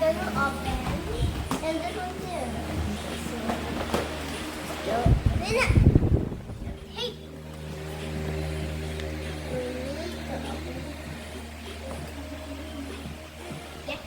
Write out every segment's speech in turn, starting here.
are gonna open. And this one too. So, open it. Hey. We need to open it. Yeah.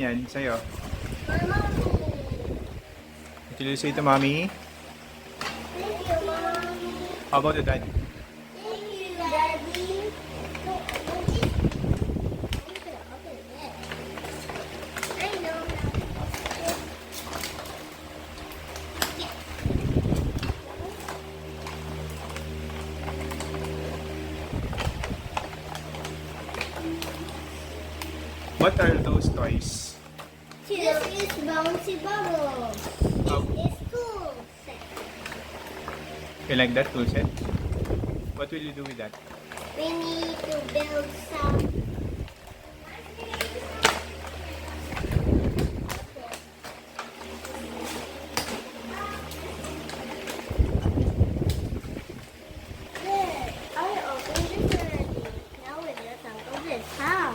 Yan, sa'yo. Mommy. What will you say to mommy? Thank you, Mommy. How about the dad? Thank you, Daddy. No, open it. I know. What are those toys? This is bouncy bubbles. Oh. It's cool. You like that tool set? What will you do with that? We need to build some. There, I opened this already. Now we're gonna tackle this. How?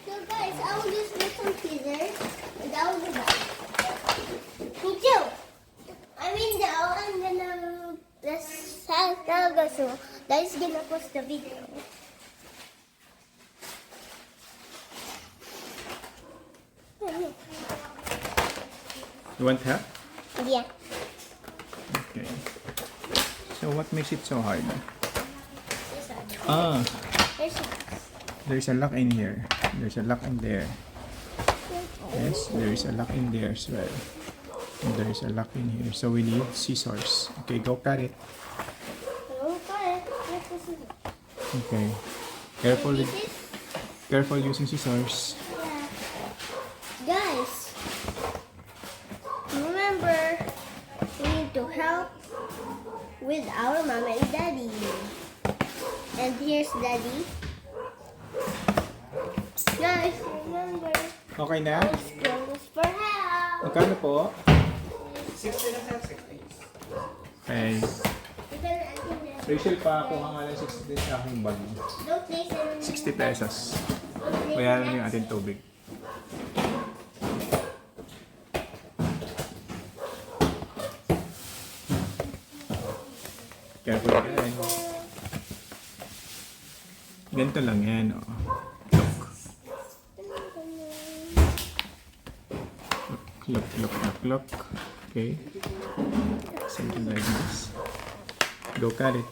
So guys, I will just get some scissors and that will be done. Me too. I mean now I'm gonna so that is gonna post the video. You want help? Yeah. Okay. So what makes it so hard? This one. Ah, There's there's a lock in here. There's a lock in there. Yes, there is a lock in there as well. And there is a lock in here. So we need scissors. Okay, go cut it. Okay. Careful using scissors. Yeah. Guys, remember, we need to help with our mama and daddy. And here's daddy. Guys, remember, Okay na? our school is for help. Magkano po? 60 na sir, 60. Okay. Rachel pa, kuha nga lang 60 din sa aking bag. Don't place it 60 pesos. Bayaran yung ating tubig. Careful yan. Ganito lang yan. Oh. Look. Okay. Something like this. Go cut it.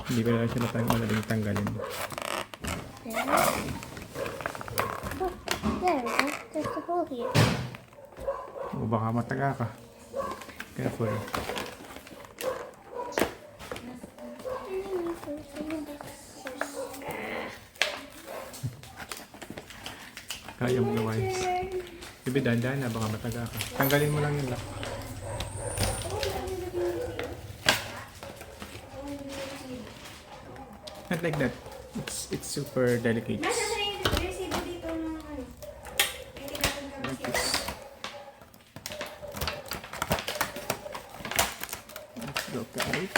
Hindi pa lang siya madaling tanggalin. There, there's a hole here. O baka mataga ka. Careful. Kaya mo gawain. Bibi, dandan na, baka mataga ka. Tanggalin mo lang yung lock. Not like that. It's super delicate. Nasa sa yung resibo dito ng ano? Hindi natin Like this. Let's go cut it.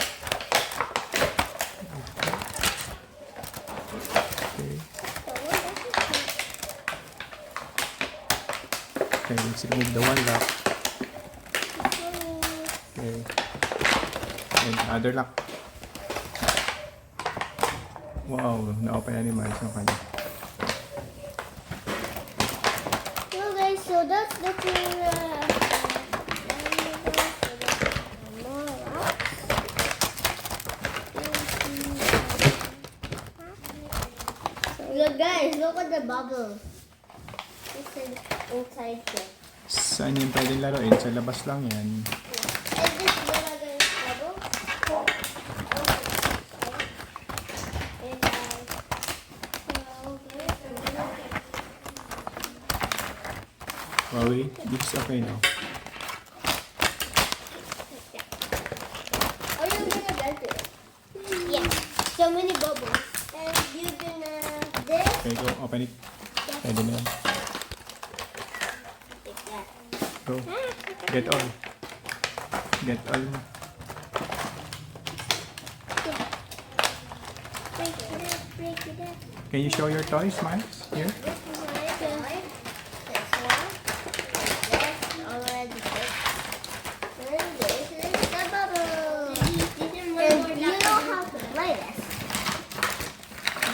Okay. Okay, let's remove the one lock. Okay. And other lock. Wow, na-open na ni Miles yung kanya. So guys, so that's the Look guys, look at the bubble. It's inside here. Saan yung pwedeng laruin? Sa labas lang yan. And this little guys bubble. Wowie, this is okay now. Are you gonna bend it? Yeah. So many bubbles. And you're gonna this. Okay, go. Open it. Pwede na yan. Like that. Go. Get all. Get all. Break it up, break it up. Can you show your toys, Miles? Here? This is my toy. This one. This already fixed. And this is the bubble. And you know how to play this.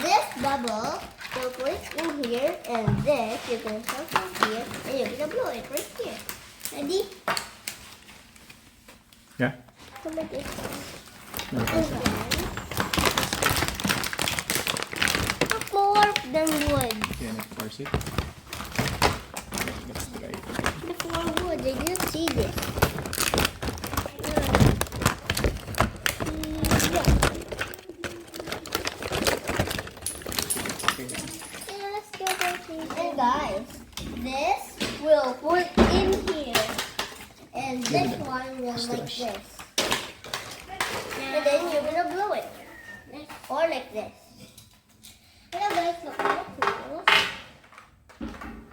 This bubble will put in here, and this you can put in here, and you're gonna blow it right here. Ready? Yeah? Come like this. No, And then more than wood. okay, let's force it. Okay, let's try it. The more wood. They didn't see this. Okay. Yeah, let's go back here. And guys, this will put in here, and this one will like this. And then you're gonna blow it, or like this. Hello guys, look at the tools.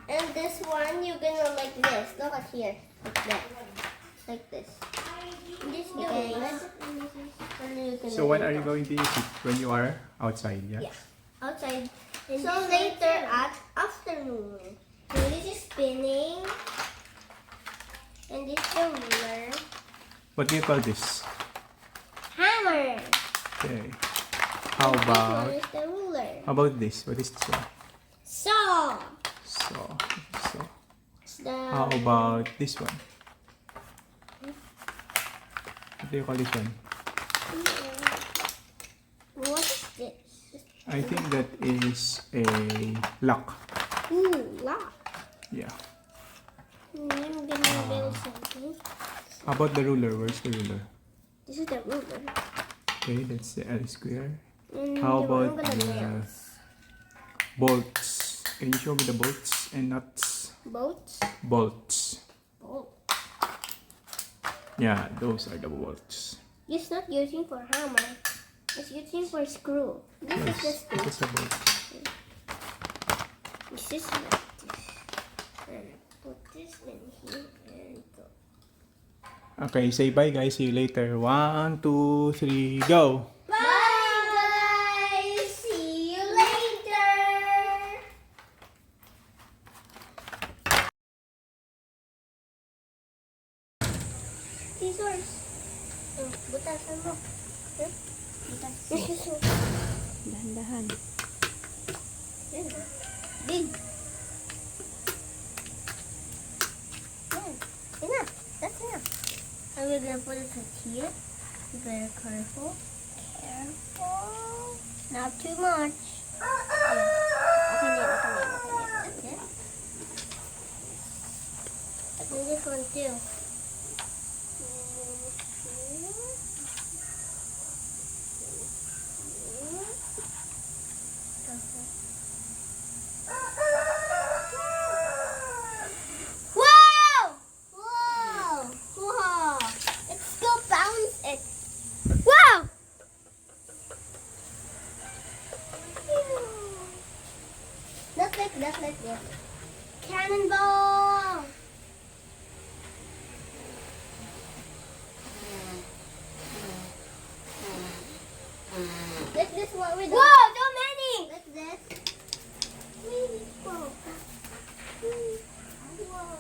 And this one you're gonna like this. Look at here, like that, like this. This guys. So when are you going to use it? When you are outside, yeah? Yeah, outside. So later at afternoon. So this is spinning. And this is the ruler. What do you call this? Hammer. Okay. How This one about is the ruler. this? What is this one? Saw. So, It's the how about this one? What do you call this one? What is this? I think that is a lock. Ooh, lock. Yeah. I'm gonna build something. How about the ruler? Where's the ruler? This is the ruler. Okay, that's the L square. And How the one about I'm gonna the build. bolts? Can you show me the bolts and nuts? Bolts? Bolts. Bolt. Yeah, those are the bolts. It's not using for hammer. It's using for screw. This is the Yes, screw. this is a bolt. This is like this. And put this in here and go. Okay, say bye guys. See you later. 1, 2, 3, go! Bye guys! See you later! Scissors. Butasan mo. Butas. Scissors. Dahan-dahan. Yan. Big. Yan. Enough. That's enough. And we're gonna put it right here. Be very careful. Careful. Not too much. Okay, That's it. And this one too. Wow! Wow! Wow! It still bounce it. Wow! Not like that, like this. Cannonball! Like this one with whoa! So many! Like this. Whoa. Whoa.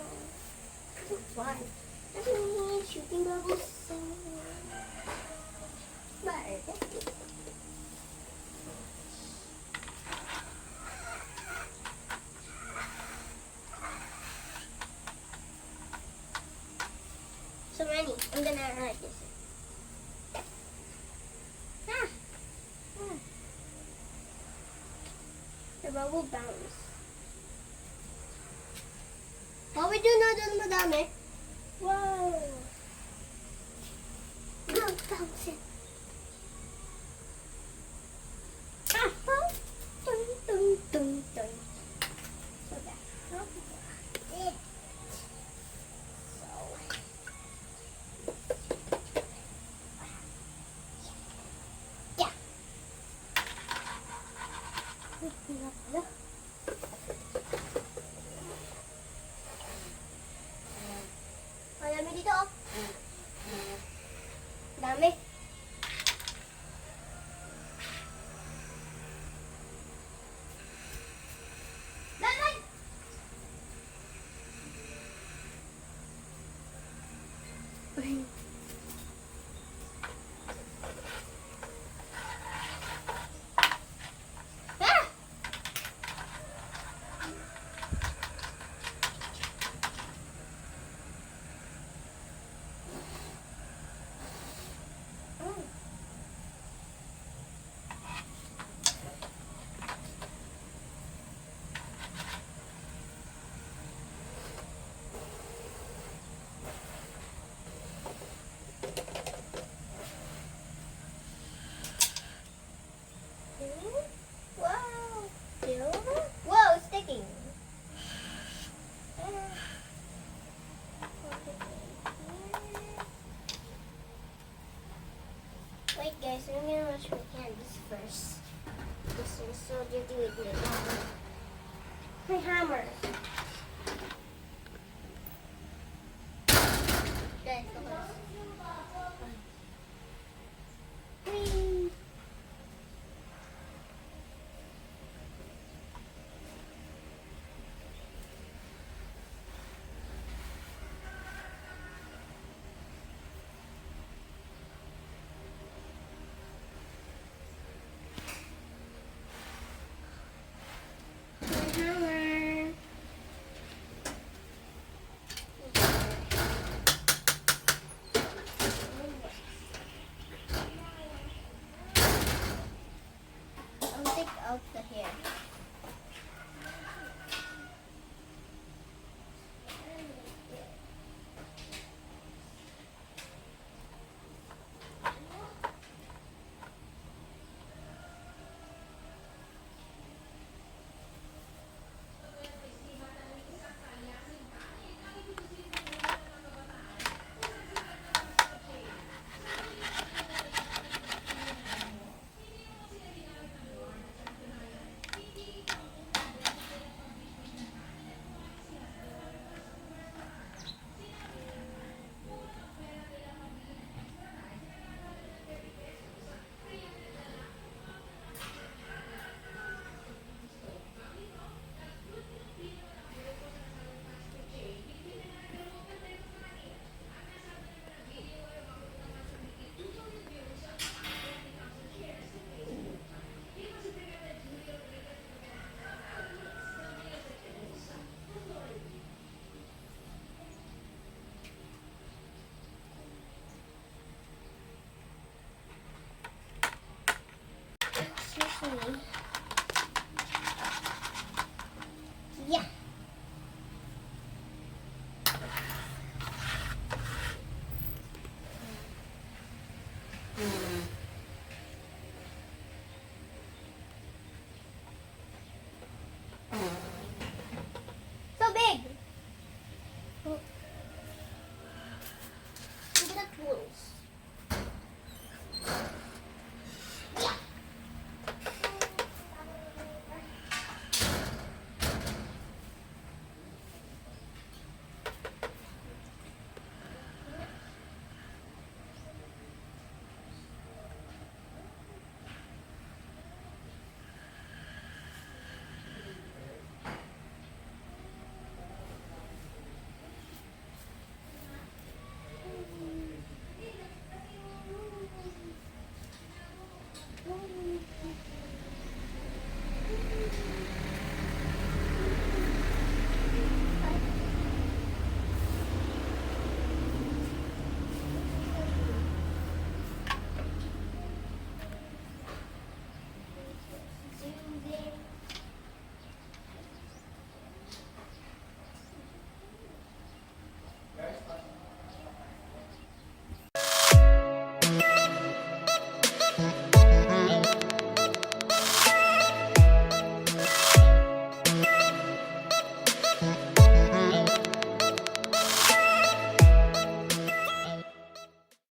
I'm gonna write this. Ah! Ah. The bubble bounce. Oh, we do na dun madami. Wow! Bounce, bounce it. Ah! Bounce! Dun, dun, dun, dun. So that's it. So. Yeah. Ang dami dito, oh. Dami. Lalay! Ah! Mm. Wow! Silver? Whoa, it's sticking. Wait, guys, I'm gonna wash my hands first. This is so dirty with my hammer. Guys, focus. Whee! Hammer. I'll take out the hair. Excuse me. Yeah.